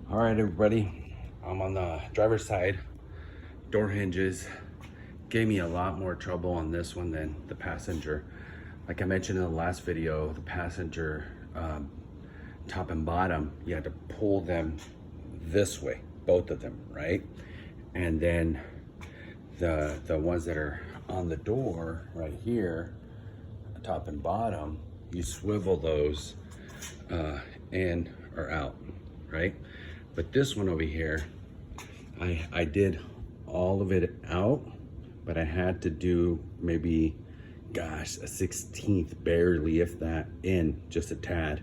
All right, everybody, I'm on the driver's side. Door hinges gave me a lot more trouble on this one than the passenger. Like I mentioned in the last video, the passenger top and bottom, you had to pull them this way, both of them, right? And then the ones that are on the door right here, top and bottom, you swivel those in or out, right? But this one over here, I did all of it out, but I had to do maybe, gosh, a 16th, barely, if that, in, just a tad.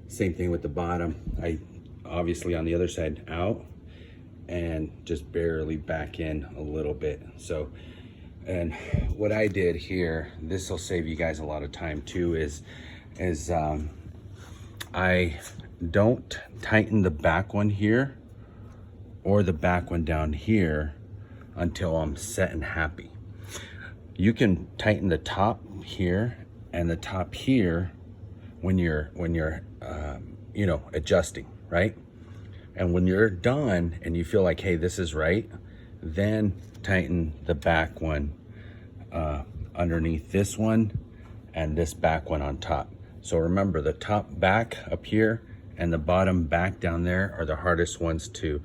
Same thing with the bottom. I obviously on the other side out and just barely back in a little bit. So, and what I did here, this will save you guys a lot of time too, is I don't tighten the back one here or the back one down here until I'm set and happy. You can tighten the top here and the top here when you're you know, adjusting, right? And when you're done and you feel like, hey, this is right, then tighten the back one underneath this one and this back one on top. So remember, the top back up here and the bottom back down there are the hardest ones to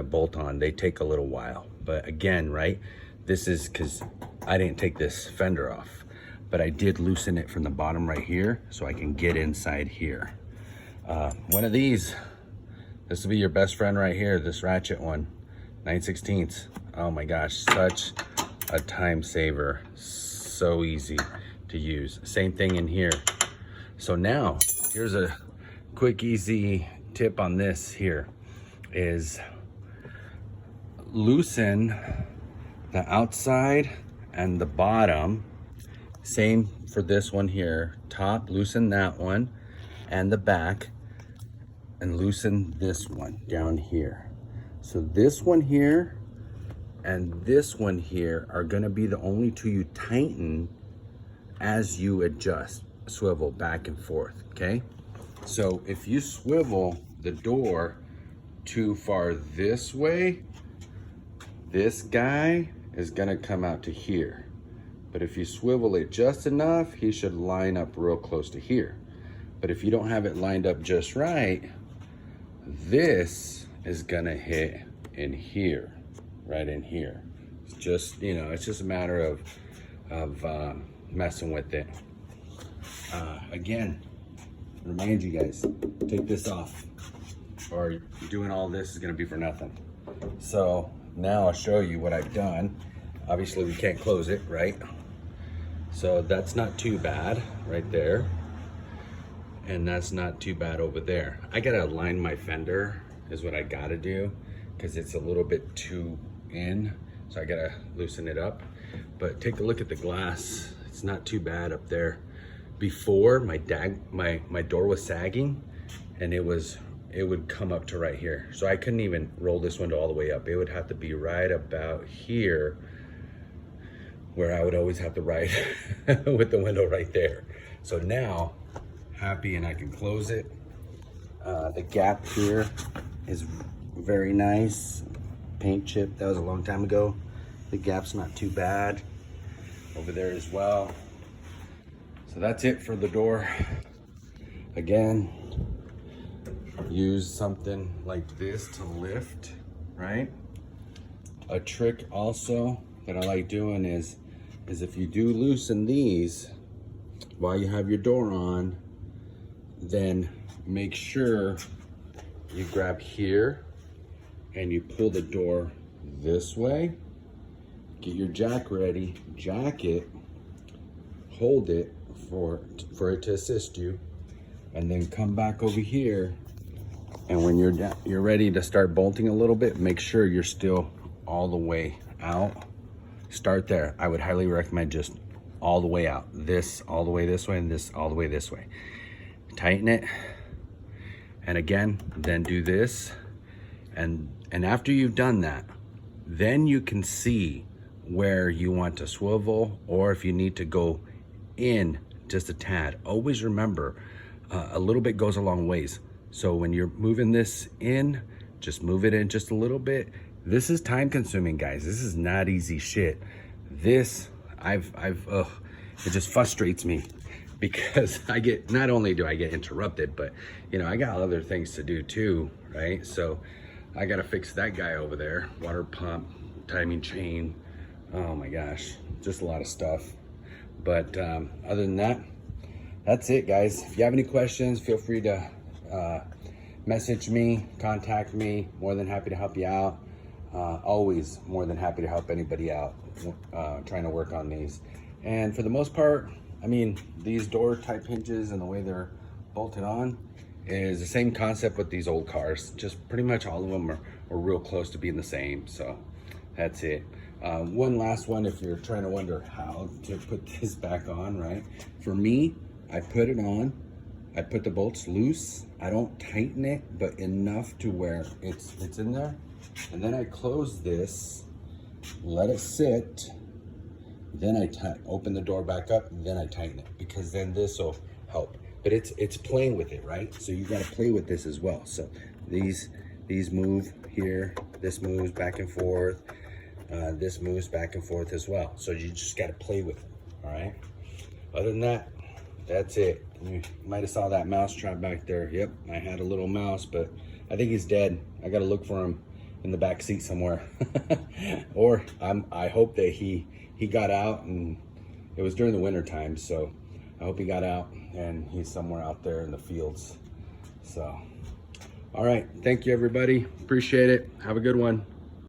bolt on. They take a little while, but again, right, this is because I didn't take this fender off, but I did loosen it from the bottom right here so I can get inside here. One of these, this will be your best friend right here, this ratchet one, 9/16. Oh my gosh, such a time saver, so easy to use. Same thing in here. So now here's a quick, easy tip on this here is loosen the outside and the bottom. Same for this one here. Top, loosen that one and the back, and loosen this one down here. So this one here and this one here are gonna be the only two you tighten as you adjust, swivel back and forth, okay? So if you swivel the door too far this way, this guy is gonna come out to here. But if you swivel it just enough, he should line up real close to here. But if you don't have it lined up just right, this is gonna hit in here, right in here. It's just, you know, it's just a matter of messing with it. Again, remind you guys, take this off or doing all this is gonna be for nothing. So now I'll show you what I've done. Obviously we can't close it, right? So that's not too bad right there. And that's not too bad over there. I gotta align my fender is what I gotta do because it's a little bit too in. So I gotta loosen it up. But take a look at the glass. It's not too bad up there. Before my door was sagging and it would come up to right here. So I couldn't even roll this window all the way up. It would have to be right about here where I would always have to ride with the window right there. So now, happy and I can close it. The gap here is very nice. Paint chip, that was a long time ago. The gap's not too bad. Over there as well. So that's it for the door. Again, use something like this to lift, right? A trick also that I like doing is if you do loosen these while you have your door on, then make sure you grab here and you pull the door this way. Get your jack ready, jack it, hold it for it to assist you, and then come back over here. And when you're ready to start bolting a little bit, make sure you're still all the way out. Start there. I would highly recommend just all the way out. This all the way this way and this all the way this way. Tighten it. And again, then do this. And after you've done that, then you can see where you want to swivel or if you need to go in just a tad. Always remember, a little bit goes a long ways. So when you're moving this in, Just move it in just a little bit. This is time consuming, guys. This is not easy shit. This, it just frustrates me because not only do I get interrupted, but you know, I got other things to do too, right? So I gotta fix that guy over there, water pump, timing chain. Oh my gosh, just a lot of stuff. But other than that, that's it, guys. If you have any questions, feel free to message me, contact me. More than happy to help you out. Always more than happy to help anybody out trying to work on these. And for the most part, I mean, these door type hinges and the way they're bolted on is the same concept with these old cars. Just pretty much all of them are real close to being the same. So that's it. One last one, if you're trying to wonder how to put this back on, right? For me, I put it on, I put the bolts loose. I don't tighten it, but enough to where it's in there. And then I close this, let it sit. Then I open the door back up, then I tighten it, because then this will help. But it's playing with it, right? So you gotta play with this as well. So these move here, this moves back and forth, this moves back and forth as well. So you just gotta play with it, all right? Other than that, that's it. You might have saw that mouse trap back there. Yep, I had a little mouse, but I think he's dead. I gotta look for him in the back seat somewhere. Or I hope that he got out, and it was during the winter time, so I hope he got out and he's somewhere out there in the fields. So, all right, thank you everybody, appreciate it, have a good one.